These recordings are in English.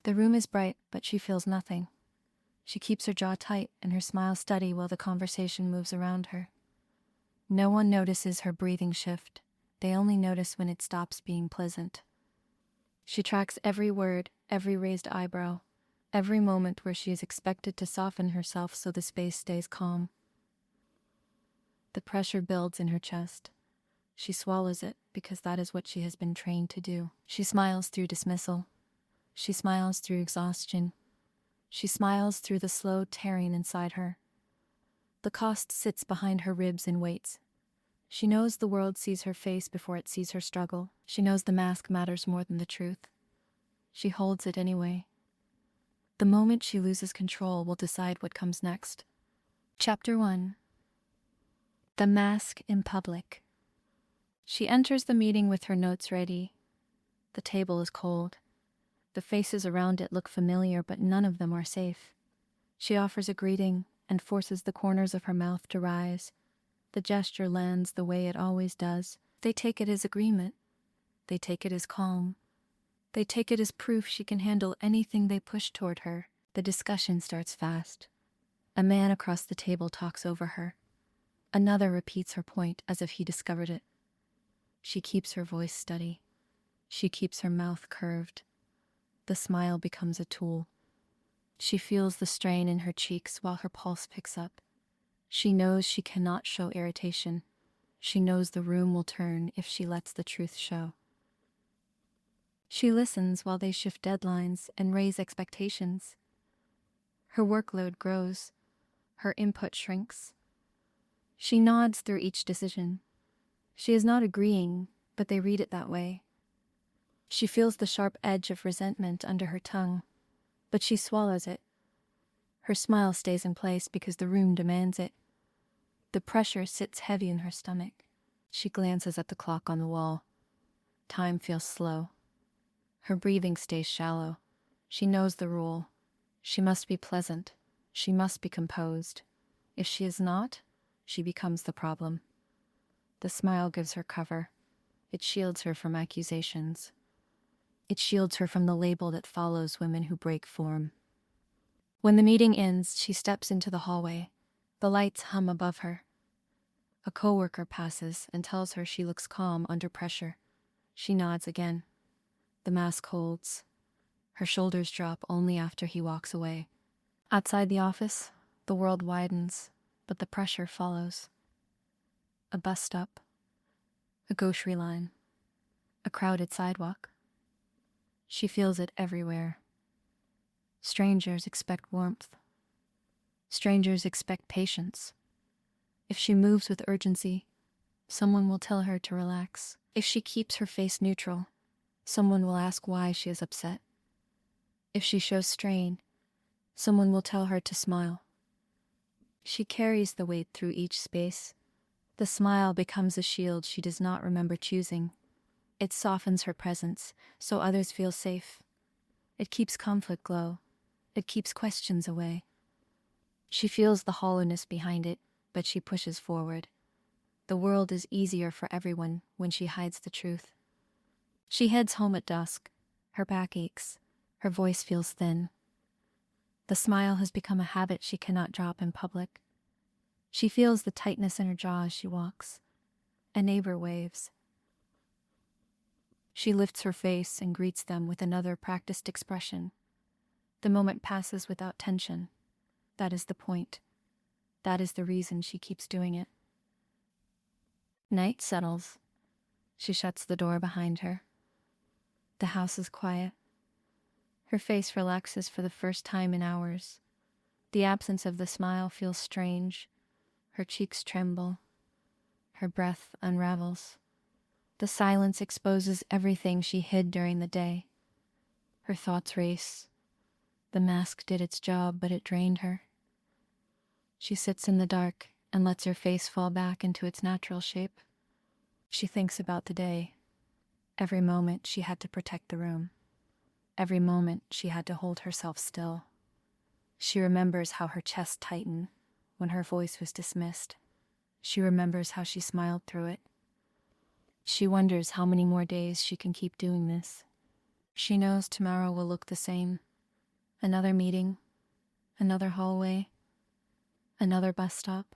The room is bright, but she feels nothing. She keeps her jaw tight and her smile steady while the conversation moves around her. No one notices her breathing shift. They only notice when it stops being pleasant. She tracks every word, every raised eyebrow, every moment where she is expected to soften herself so the space stays calm. The pressure builds in her chest. She swallows it because that is what she has been trained to do. She smiles through dismissal. She smiles through exhaustion. She smiles through the slow tearing inside her. The cost sits behind her ribs and waits. She knows the world sees her face before it sees her struggle. She knows the mask matters more than the truth. She holds it anyway. The moment she loses control will decide what comes next. Chapter 1. The Mask in Public. She enters the meeting with her notes ready. The table is cold. The faces around it look familiar, but none of them are safe. She offers a greeting and forces the corners of her mouth to rise. The gesture lands the way it always does. They take it as agreement. They take it as calm. They take it as proof she can handle anything they push toward her. The discussion starts fast. A man across the table talks over her. Another repeats her point as if he discovered it. She keeps her voice steady. She keeps her mouth curved. The smile becomes a tool. She feels the strain in her cheeks while her pulse picks up. She knows she cannot show irritation. She knows the room will turn if she lets the truth show. She listens while they shift deadlines and raise expectations. Her workload grows. Her input shrinks. She nods through each decision. She is not agreeing, but they read it that way. She feels the sharp edge of resentment under her tongue, but she swallows it. Her smile stays in place because the room demands it. The pressure sits heavy in her stomach. She glances at the clock on the wall. Time feels slow. Her breathing stays shallow. She knows the rule. She must be pleasant. She must be composed. If she is not, she becomes the problem. The smile gives her cover. It shields her from accusations. It shields her from the label that follows women who break form. When the meeting ends, she steps into the hallway. The lights hum above her. A coworker passes and tells her she looks calm under pressure. She nods again. The mask holds. Her shoulders drop only after he walks away. Outside the office, the world widens, but the pressure follows. A bus stop. A grocery line. A crowded sidewalk. She feels it everywhere. Strangers expect warmth. Strangers expect patience. If she moves with urgency, someone will tell her to relax. If she keeps her face neutral, someone will ask why she is upset. If she shows strain, someone will tell her to smile. She carries the weight through each space. The smile becomes a shield she does not remember choosing. It softens her presence, so others feel safe. It keeps conflict low. It keeps questions away. She feels the hollowness behind it, but she pushes forward. The world is easier for everyone when she hides the truth. She heads home at dusk. Her back aches. Her voice feels thin. The smile has become a habit she cannot drop in public. She feels the tightness in her jaw as she walks. A neighbor waves. She lifts her face and greets them with another practiced expression. The moment passes without tension. That is the point. That is the reason she keeps doing it. Night settles. She shuts the door behind her. The house is quiet. Her face relaxes for the first time in hours. The absence of the smile feels strange. Her cheeks tremble. Her breath unravels. The silence exposes everything she hid during the day. Her thoughts race. The mask did its job, but it drained her. She sits in the dark and lets her face fall back into its natural shape. She thinks about the day. Every moment she had to protect the room. Every moment she had to hold herself still. She remembers how her chest tightened when her voice was dismissed. She remembers how she smiled through it. She wonders how many more days she can keep doing this. She knows tomorrow will look the same. Another meeting, another hallway, another bus stop.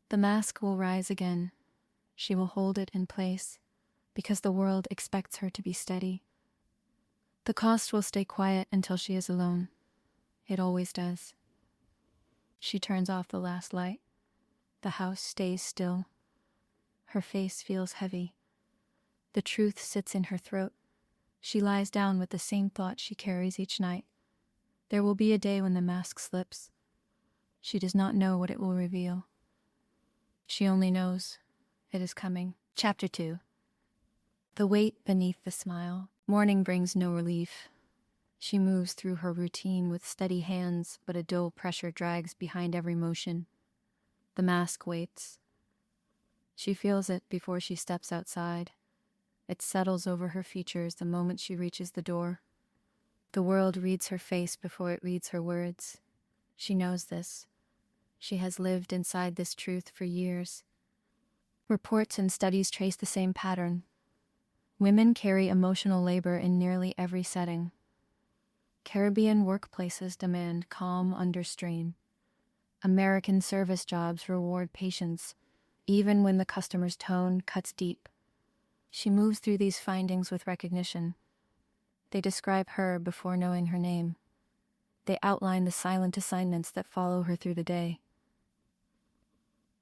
The mask will rise again. She will hold it in place because the world expects her to be steady. The cost will stay quiet until she is alone. It always does. She turns off the last light. The house stays still. Her face feels heavy. The truth sits in her throat. She lies down with the same thought she carries each night. There will be a day when the mask slips. She does not know what it will reveal. She only knows it is coming. Chapter 2. The weight beneath the smile. Morning brings no relief. She moves through her routine with steady hands, but a dull pressure drags behind every motion. The mask waits. She feels it before she steps outside. It settles over her features the moment she reaches the door. The world reads her face before it reads her words. She knows this. She has lived inside this truth for years. Reports and studies trace the same pattern. Women carry emotional labor in nearly every setting. Caribbean workplaces demand calm under strain. American service jobs reward patience, even when the customer's tone cuts deep. She moves through these findings with recognition. They describe her before knowing her name. They outline the silent assignments that follow her through the day.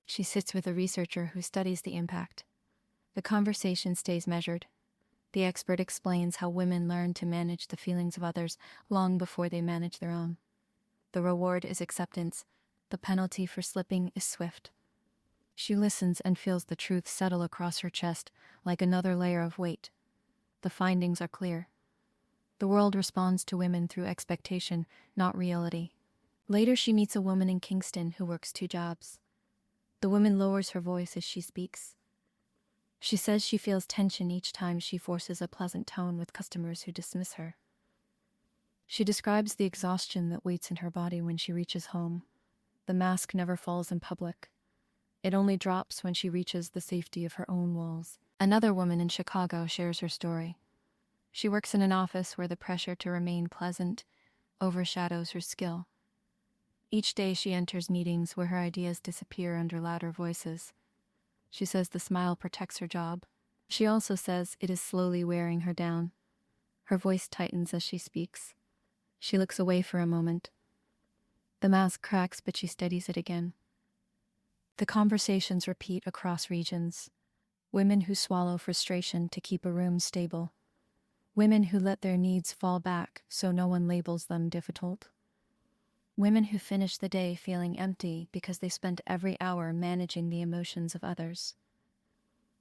She sits with a researcher who studies the impact. The conversation stays measured. The expert explains how women learn to manage the feelings of others long before they manage their own. The reward is acceptance. The penalty for slipping is swift. She listens and feels the truth settle across her chest like another layer of weight. The findings are clear. The world responds to women through expectation, not reality. Later, she meets a woman in Kingston who works 2 jobs. The woman lowers her voice as she speaks. She says she feels tension each time she forces a pleasant tone with customers who dismiss her. She describes the exhaustion that waits in her body when she reaches home. The mask never falls in public. It only drops when she reaches the safety of her own walls. Another woman in Chicago shares her story. She works in an office where the pressure to remain pleasant overshadows her skill. Each day she enters meetings where her ideas disappear under louder voices. She says the smile protects her job. She also says it is slowly wearing her down. Her voice tightens as she speaks. She looks away for a moment. The mask cracks, but she steadies it again. The conversations repeat across regions. Women who swallow frustration to keep a room stable. Women who let their needs fall back so no one labels them difficult. Women who finish the day feeling empty because they spent every hour managing the emotions of others.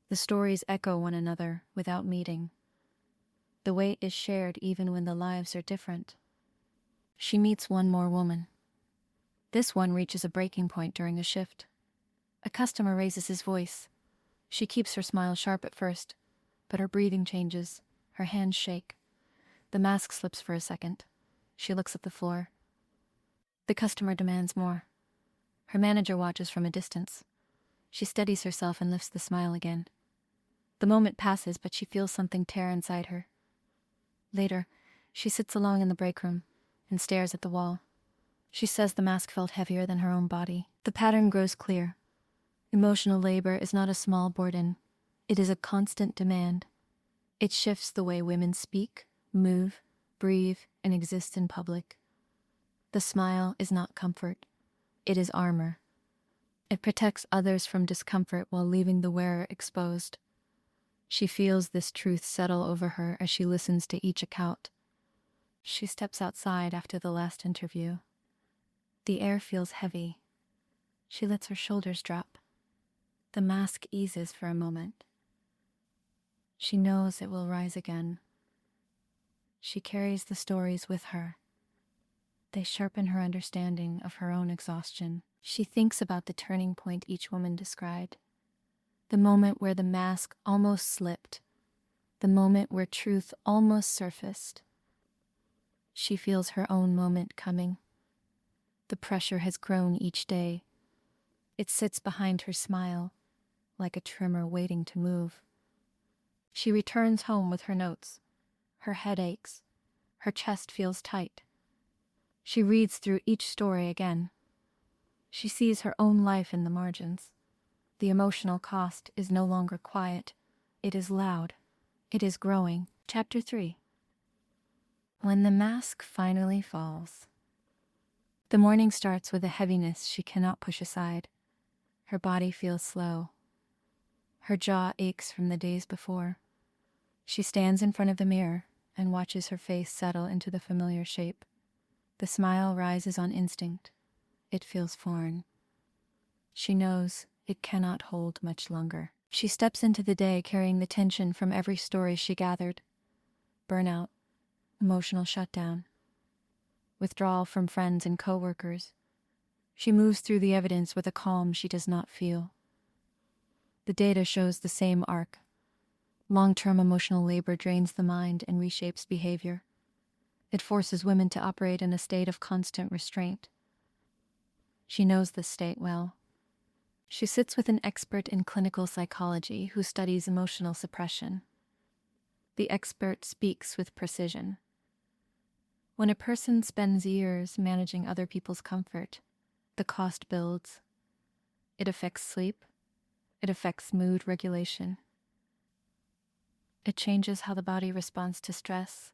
The stories echo one another without meeting. The weight is shared even when the lives are different. She meets one more woman. This one reaches a breaking point during a shift. A customer raises his voice. She keeps her smile sharp at first, but her breathing changes. Her hands shake. The mask slips for a second. She looks at the floor. The customer demands more. Her manager watches from a distance. She steadies herself and lifts the smile again. The moment passes, but she feels something tear inside her. Later, she sits alone in the break room and stares at the wall. She says the mask felt heavier than her own body. The pattern grows clear. Emotional labor is not a small burden. It is a constant demand. It shifts the way women speak, move, breathe, and exist in public. The smile is not comfort. It is armor. It protects others from discomfort while leaving the wearer exposed. She feels this truth settle over her as she listens to each account. She steps outside after the last interview. The air feels heavy. She lets her shoulders drop. The mask eases for a moment. She knows it will rise again. She carries the stories with her. They sharpen her understanding of her own exhaustion. She thinks about the turning point each woman described. The moment where the mask almost slipped. The moment where truth almost surfaced. She feels her own moment coming. The pressure has grown each day. It sits behind her smile, like a tremor waiting to move. She returns home with her notes. Her head aches. Her chest feels tight. She reads through each story again. She sees her own life in the margins. The emotional cost is no longer quiet. It is loud. It is growing. Chapter 3. When the mask finally falls. The morning starts with a heaviness she cannot push aside. Her body feels slow. Her jaw aches from the days before. She stands in front of the mirror and watches her face settle into the familiar shape. The smile rises on instinct. It feels foreign. She knows it cannot hold much longer. She steps into the day carrying the tension from every story she gathered. Burnout, emotional shutdown, withdrawal from friends and coworkers. She moves through the evidence with a calm she does not feel. The data shows the same arc. Long-term emotional labor drains the mind and reshapes behavior. It forces women to operate in a state of constant restraint. She knows this state well. She sits with an expert in clinical psychology who studies emotional suppression. The expert speaks with precision. When a person spends years managing other people's comfort, the cost builds. It affects sleep. It affects mood regulation. It changes how the body responds to stress.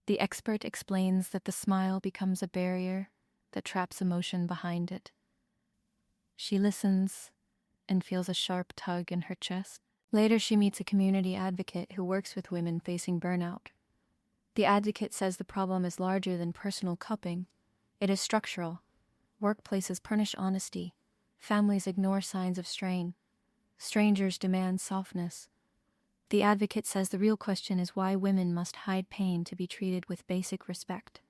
The expert explains that the smile becomes a barrier that traps emotion behind it. She listens and feels a sharp tug in her chest. Later, she meets a community advocate who works with women facing burnout. The advocate says the problem is larger than personal cupping. It is structural. Workplaces punish honesty. Families ignore signs of strain. Strangers demand softness. The advocate says the real question is why women must hide pain to be treated with basic respect.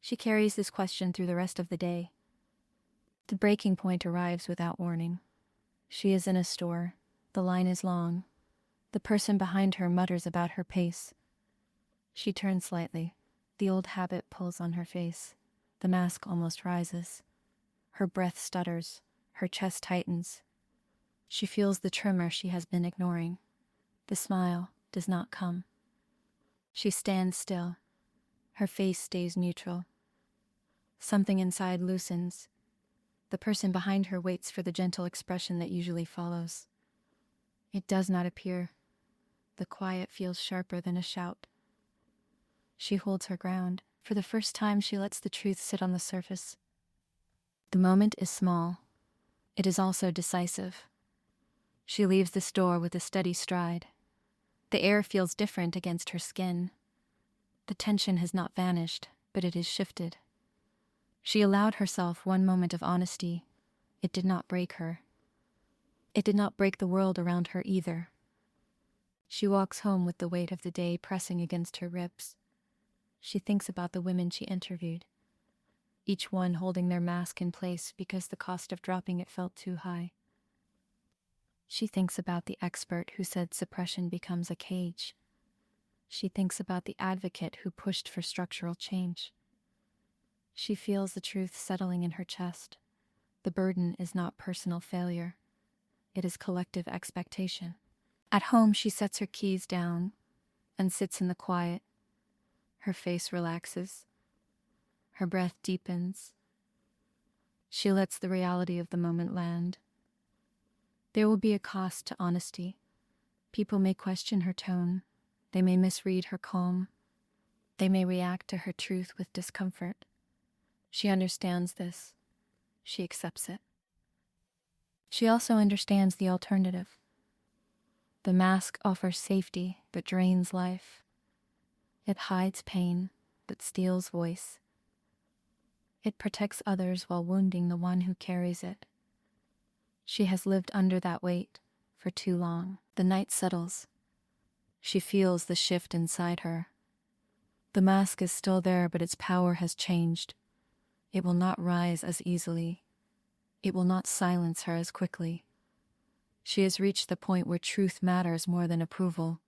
She carries this question through the rest of the day. The breaking point arrives without warning. She is in a store. The line is long. The person behind her mutters about her pace. She turns slightly. The old habit pulls on her face. The mask almost rises. Her breath stutters. Her chest tightens. She feels the tremor she has been ignoring. The smile does not come. She stands still. Her face stays neutral. Something inside loosens. The person behind her waits for the gentle expression that usually follows. It does not appear. The quiet feels sharper than a shout. She holds her ground. For the first time, she lets the truth sit on the surface. The moment is small. It is also decisive. She leaves the store with a steady stride. The air feels different against her skin. The tension has not vanished, but it is shifted. She allowed herself one moment of honesty. It did not break her. It did not break the world around her either. She walks home with the weight of the day pressing against her ribs. She thinks about the women she interviewed, each one holding their mask in place because the cost of dropping it felt too high. She thinks about the expert who said suppression becomes a cage. She thinks about the advocate who pushed for structural change. She feels the truth settling in her chest. The burden is not personal failure. It is collective expectation. At home, she sets her keys down and sits in the quiet. Her face relaxes. Her breath deepens. She lets the reality of the moment land. There will be a cost to honesty. People may question her tone. They may misread her calm. They may react to her truth with discomfort. She understands this. She accepts it. She also understands the alternative. The mask offers safety but drains life. It hides pain but steals voice. It protects others while wounding the one who carries it. She has lived under that weight for too long. The night settles. She feels the shift inside her. The mask is still there, but its power has changed. It will not rise as easily. It will not silence her as quickly. She has reached the point where truth matters more than approval.